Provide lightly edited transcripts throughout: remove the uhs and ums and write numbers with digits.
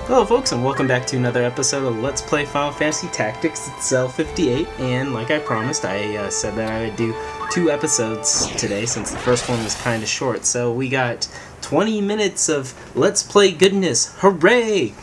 Hello folks, and welcome back to another episode of Let's Play Final Fantasy Tactics. It's Cell 58, and like I promised, I said that I would do 2 episodes today since the first one was kind of short. So we got 20 minutes of Let's Play goodness. Hooray!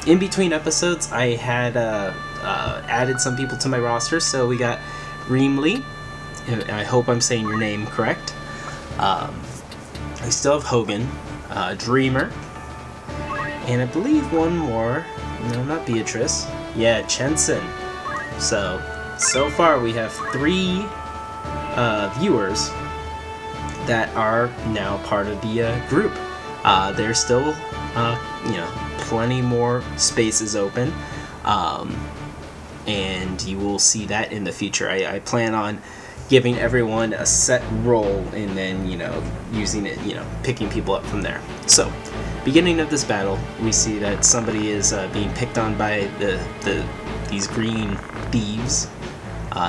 In between episodes, I had added some people to my roster, so we got Reemly, and I hope I'm saying your name correct. I still have Hogan, Dreamer, and I believe one more. No, not Beatrice. Yeah, Chenson. So far we have 3 viewers that are now part of the group. There's still, plenty more spaces open, and you will see that in the future. I plan on giving everyone a set role and then, using it, picking people up from there. So, beginning of this battle, we see that somebody is being picked on by these green thieves.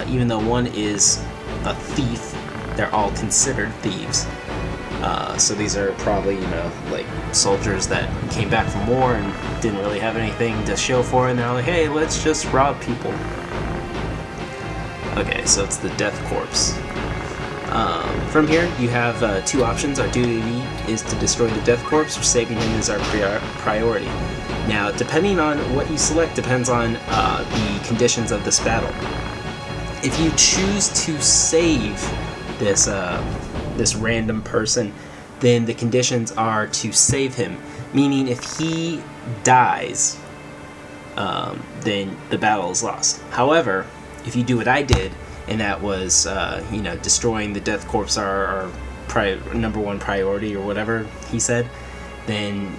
Even though one is a thief, they're all considered thieves. So these are probably, like soldiers that came back from war and didn't really have anything to show for it, and they're like, hey, let's just rob people. Okay, so it's the Death Corpse. From here, you have 2 options. Our duty is to destroy the Death Corpse, or saving him is our priority. Now, depending on what you select depends on the conditions of this battle. If you choose to save this this random person, then the conditions are to save him. Meaning, if he dies, then the battle is lost. However, if you do what I did, and that was, destroying the Death Corpse, our number 1 priority, or whatever he said, then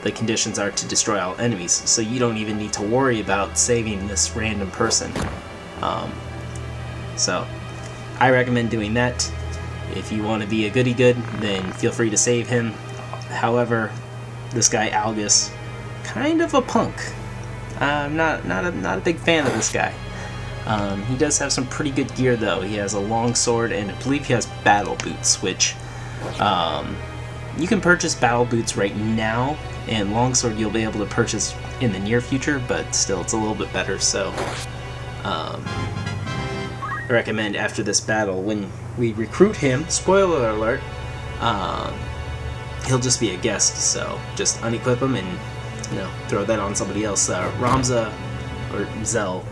the conditions are to destroy all enemies. So you don't even need to worry about saving this random person. So I recommend doing that. If you want to be a goody-good, then feel free to save him. However, this guy Algus, kind of a punk. I'm not a big fan of this guy. He does have some pretty good gear though. He has a long sword, and I believe he has battle boots, which you can purchase battle boots right now, and longsword you'll be able to purchase in the near future, but still it's a little bit better. So I recommend after this battle, when we recruit him, spoiler alert, he'll just be a guest, so just unequip him and throw that on somebody else. Ramza, or Zell,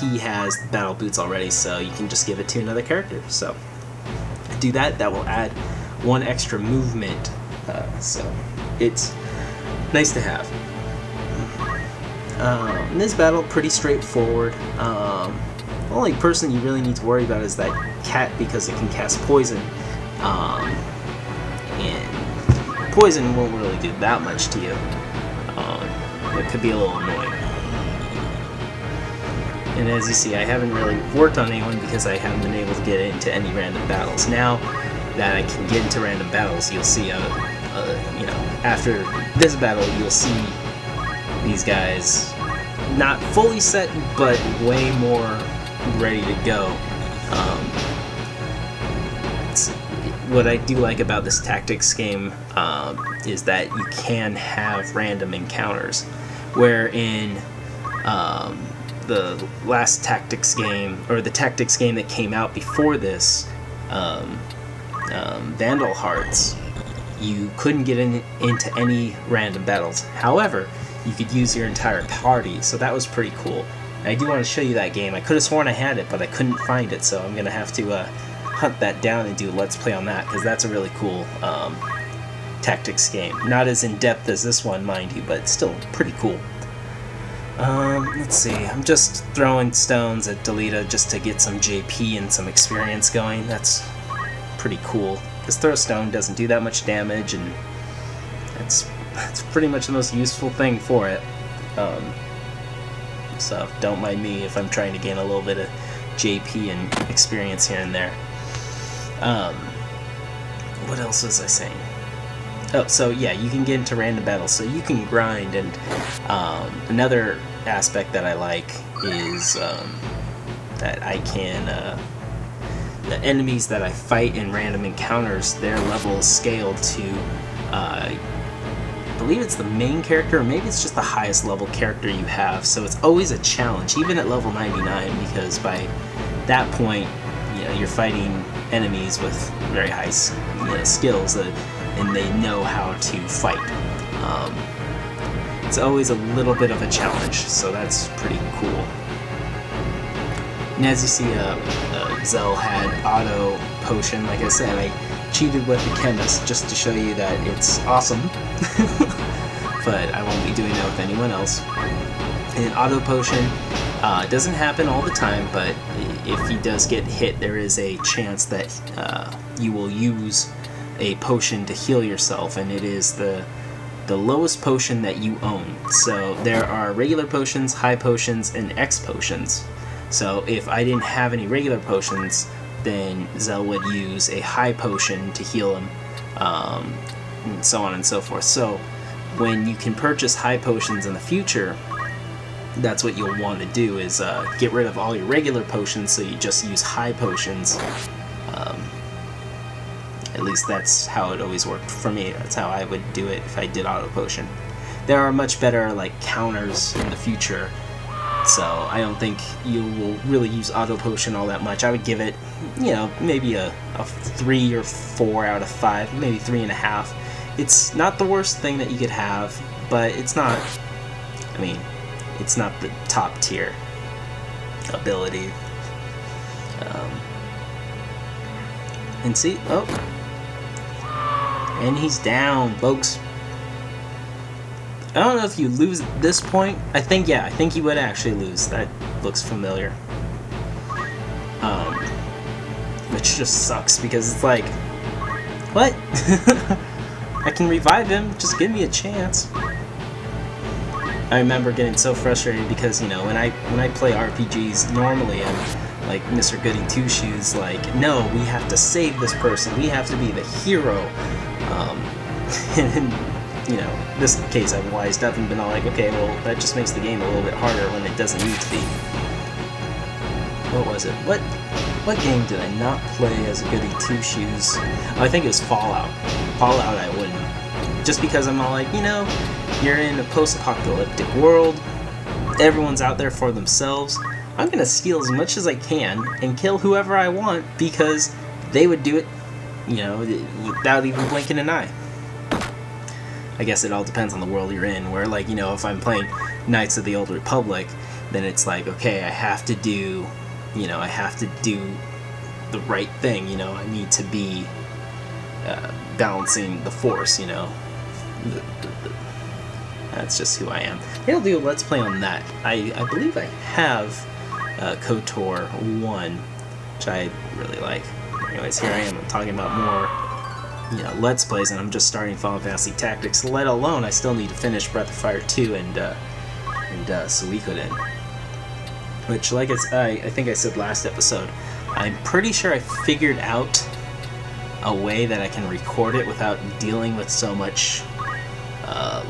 he has battle boots already, so you can just give it to another character. So do that. That will add 1 extra movement, so it's nice to have. In this battle, pretty straightforward. The only person you really need to worry about is that cat, because it can cast poison, and poison won't really do that much to you. It could be a little annoying. And as you see, I haven't really worked on anyone because I haven't been able to get into any random battles. Now that I can get into random battles, you'll see, after this battle, you'll see these guys not fully set, but way more ready to go. What I do like about this tactics game is that you can have random encounters, where in the last tactics game, or the tactics game that came out before this, Vandal Hearts, you couldn't get into any random battles. However, you could use your entire party, so that was pretty cool. And I do want to show you that game. I could have sworn I had it, but I couldn't find it, so I'm going to have to hunt that down and do a Let's Play on that, because that's a really cool tactics game. Not as in-depth as this one, mind you, but still pretty cool. Let's see, I'm just throwing stones at Delita just to get some JP and some experience going. That's pretty cool. This throw stone doesn't do that much damage, and that's pretty much the most useful thing for it. So don't mind me if I'm trying to gain a little bit of JP and experience here and there. What else was I saying? Oh, so yeah, you can get into random battles, so you can grind, and another aspect that I like is that I can, the enemies that I fight in random encounters, their level is scaled to, I believe it's the main character, or maybe it's just the highest level character you have, so it's always a challenge, even at level 99, because by that point, you know, you're fighting enemies with very high, you know, skills, and they know how to fight. It's always a little bit of a challenge, so that's pretty cool. And as you see, Zell had auto potion. Like I said, I cheated with the chemist just to show you that it's awesome, but I won't be doing that with anyone else. And auto potion doesn't happen all the time, but if he does get hit, there is a chance that you will use a potion to heal yourself, and it is the lowest potion that you own. So there are regular potions, high potions, and X potions. So if I didn't have any regular potions, then Zell would use a high potion to heal him, and so on and so forth. So when you can purchase high potions in the future, that's what you'll want to do, is get rid of all your regular potions, so you just use high potions. At least that's how it always worked for me. That's how I would do it if I did auto potion. There are much better like counters in the future, so I don't think you will really use auto potion all that much. I would give it, you know, maybe a 3 or 4 out of 5, maybe 3.5. It's not the worst thing that you could have, but it's not, I mean, it's not the top tier ability. And see, oh, and he's down, folks. I don't know if you lose at this point. I think, yeah, I think you would actually lose. That looks familiar. Which just sucks, because it's like, what? I can revive him, just give me a chance. I remember getting so frustrated because, you know, when I play RPGs normally, I'm like Mr. Goody Two Shoes, like, no, we have to save this person, we have to be the hero. And you know, this case I've wised up and been all like, okay, well, that just makes the game a little bit harder when it doesn't need to be. What was it? What game did I not play as a Goody Two Shoes? Oh, I think it was Fallout. Fallout I wouldn't. Just because I'm all like, you know, you're in a post-apocalyptic world, everyone's out there for themselves, I'm gonna steal as much as I can and kill whoever I want, because they would do it, you know, without even blinking an eye. I guess it all depends on the world you're in, where, like, you know, if I'm playing Knights of the Old Republic, then it's like, okay, I have to do, you know, I have to do the right thing, you know, I need to be balancing the force, you know. That's just who I am. Maybe I'll do a Let's Play on that. I believe I have KOTOR 1, which I really like. Anyways, here I am, I'm talking about more, you know, Let's Plays, and I'm just starting Final Fantasy Tactics, let alone I still need to finish Breath of Fire 2 and Suikoden. Which, like I think I said last episode, I'm pretty sure I figured out a way that I can record it without dealing with so much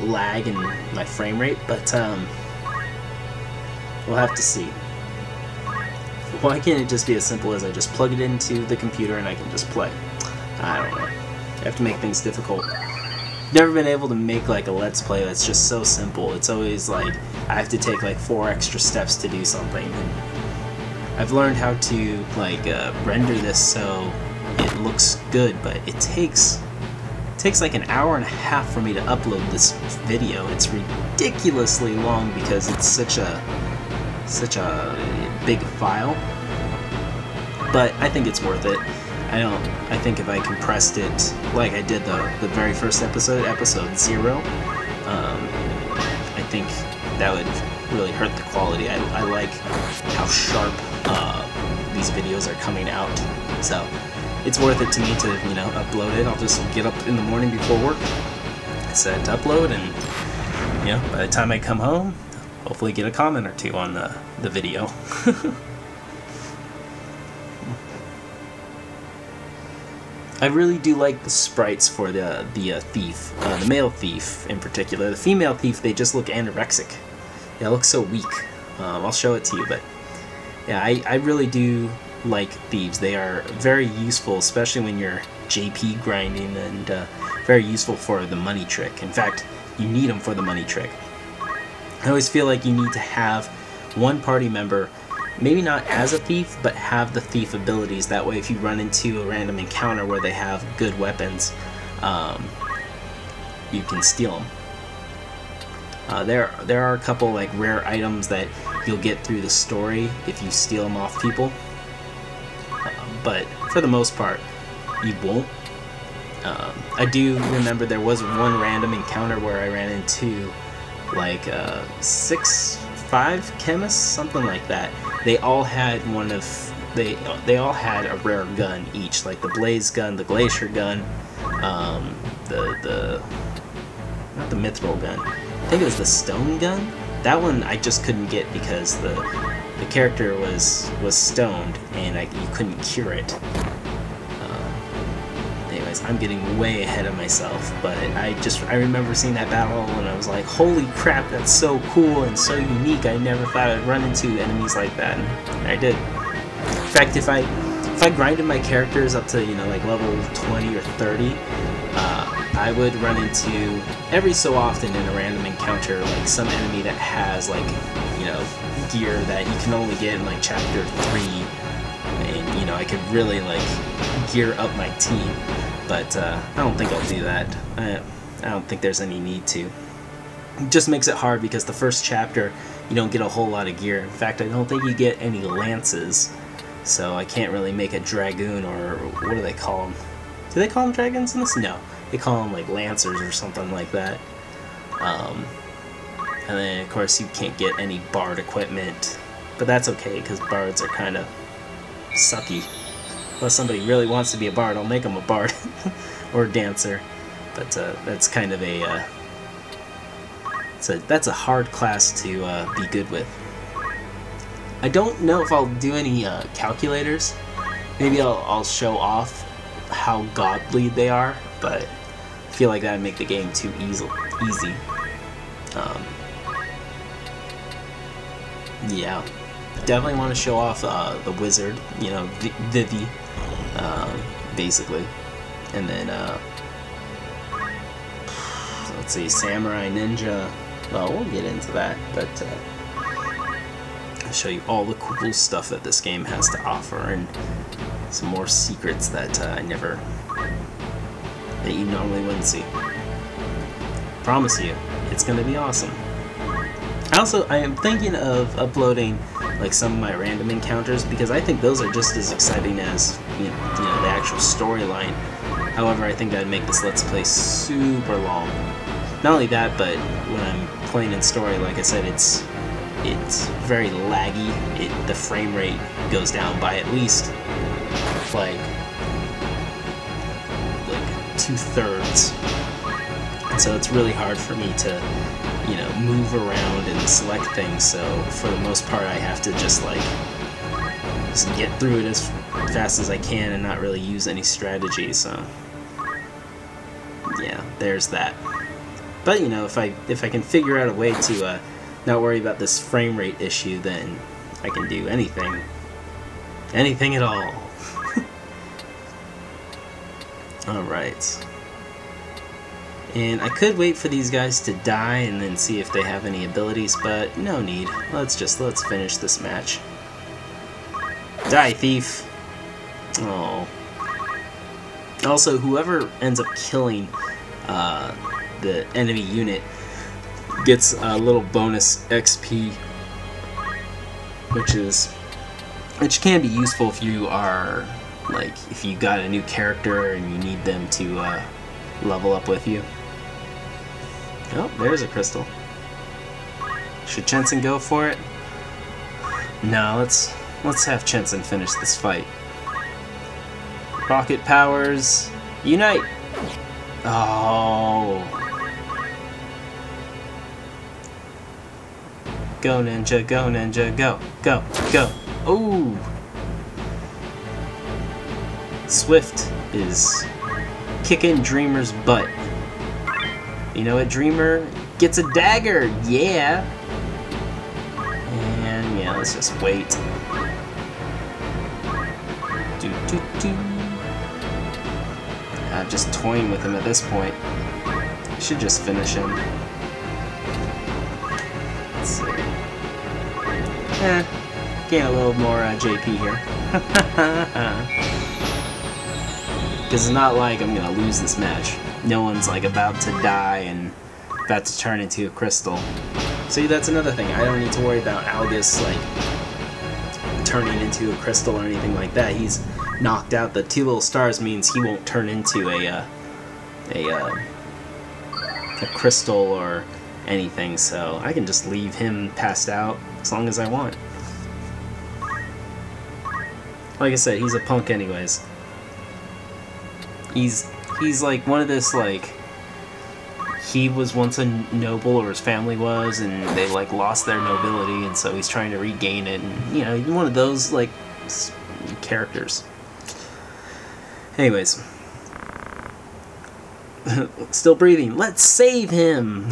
lag in my frame rate, but we'll have to see. Why can't it just be as simple as I just plug it into the computer and I can just play? I don't know. I have to make things difficult. Never been able to make like a Let's Play that's just so simple. It's always like I have to take like 4 extra steps to do something. And I've learned how to like render this so it looks good, but it takes like an hour and a half for me to upload this video. It's ridiculously long because it's such a big file, but I think it's worth it. I think if I compressed it like I did the very first episode 0, I think that would really hurt the quality. I like how sharp these videos are coming out, so it's worth it to me to, you know, upload it. I'll just get up in the morning before work, set to upload, and, you know, by the time I come home, hopefully get a comment or two on the video. I really do like the sprites for the thief, the male thief in particular. The female thief, they just look anorexic. They look so weak. I'll show it to you, but yeah, I really do like thieves. They are very useful, especially when you're JP grinding, and very useful for the money trick. In fact, you need them for the money trick. I always feel like you need to have one party member, maybe not as a thief, but have the thief abilities. That way if you run into a random encounter where they have good weapons, you can steal them. There are a couple like rare items that you'll get through the story if you steal them off people, but for the most part you won't. I do remember there was one random encounter where I ran into like 6-5 chemists, something like that. They all had they all had a rare gun each, like the blaze gun, the glacier gun, the not the mithril gun. I think it was the stone gun. That one I just couldn't get because the character was stoned and you couldn't cure it. Anyways, I'm getting way ahead of myself, but I remember seeing that battle and I was like, holy crap, that's so cool and so unique. I never thought I'd run into enemies like that, and I did. In fact, if I grinded my characters up to, you know, like level 20 or 30, I would run into, every so often in a random encounter, like some enemy that has like, you know, gear that you can only get in like chapter 3, and you know, I could really like gear up my team, but I don't think I'll do that. I don't think there's any need to. It just makes it hard because the first chapter you don't get a whole lot of gear. In fact, I don't think you get any lances, so I can't really make a dragoon, or what do they call them? Do they call them dragons in this? No. They call them like lancers or something like that. And then of course you can't get any bard equipment, but that's okay because bards are kind of sucky. Unless somebody really wants to be a bard, I'll make them a bard or a dancer. But that's kind of a that's a hard class to be good with. I don't know if I'll do any calculators. Maybe I'll show off how godly they are, but I feel like that would make the game too easy. Yeah, definitely want to show off the wizard, you know, Vivi, basically, and then let's see, samurai, ninja. Well, we'll get into that, but I'll show you all the cool stuff that this game has to offer, and some more secrets that that you normally wouldn't see. Promise you, it's gonna be awesome. I am thinking of uploading like some of my random encounters, because I think those are just as exciting as you know the actual storyline. However, I think that'd make this Let's Play super long. Not only that, but when I'm playing in story, like I said, it's very laggy. The frame rate goes down by at least like 2/3, and so it's really hard for me to, you know, move around and select things. So for the most part, I have to just get through it as fast as I can and not really use any strategy. So yeah, there's that. But you know, if I can figure out a way to not worry about this frame rate issue, then I can do anything at all. Alright. And I could wait for these guys to die and then see if they have any abilities, but no need. Let's finish this match. Die, thief! Oh. Also, whoever ends up killing the enemy unit gets a little bonus XP, which can be useful if you are if you got a new character and you need them to level up with you. Oh, there's a crystal. Should Chensen go for it? No, let's have Chensen finish this fight. Rocket powers, unite! Oh. Go ninja, go, go, go. Ooh. Swift is kicking Dreamer's butt. You know what, Dreamer gets a dagger, yeah! And yeah, let's just wait. I'm just toying with him at this point. I should just finish him. Gain a little more JP here. Because it's not like I'm gonna lose this match. No one's like about to die and about to turn into a crystal. See, that's another thing. I don't need to worry about Algus like turning into a crystal or anything like that. He's knocked out. The 2 little stars means he won't turn into a crystal or anything. So I can just leave him passed out as long as I want. Like I said, he's a punk anyways. He's like one of this, like, he was once a noble, or his family was, and they like lost their nobility, and so he's trying to regain it, and you know, one of those like characters. Anyways, still breathing. Let's save him.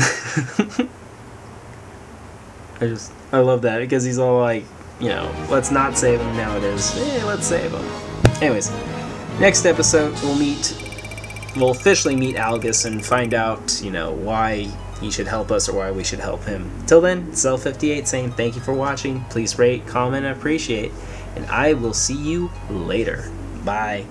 I love that because he's all like, you know, let's not save him. Now it is, hey, let's save him. Anyways, next episode we'll officially meet Algus and find out, you know, why he should help us or why we should help him. Till then, Cell58 saying thank you for watching. Please rate, comment, and appreciate. And I will see you later. Bye.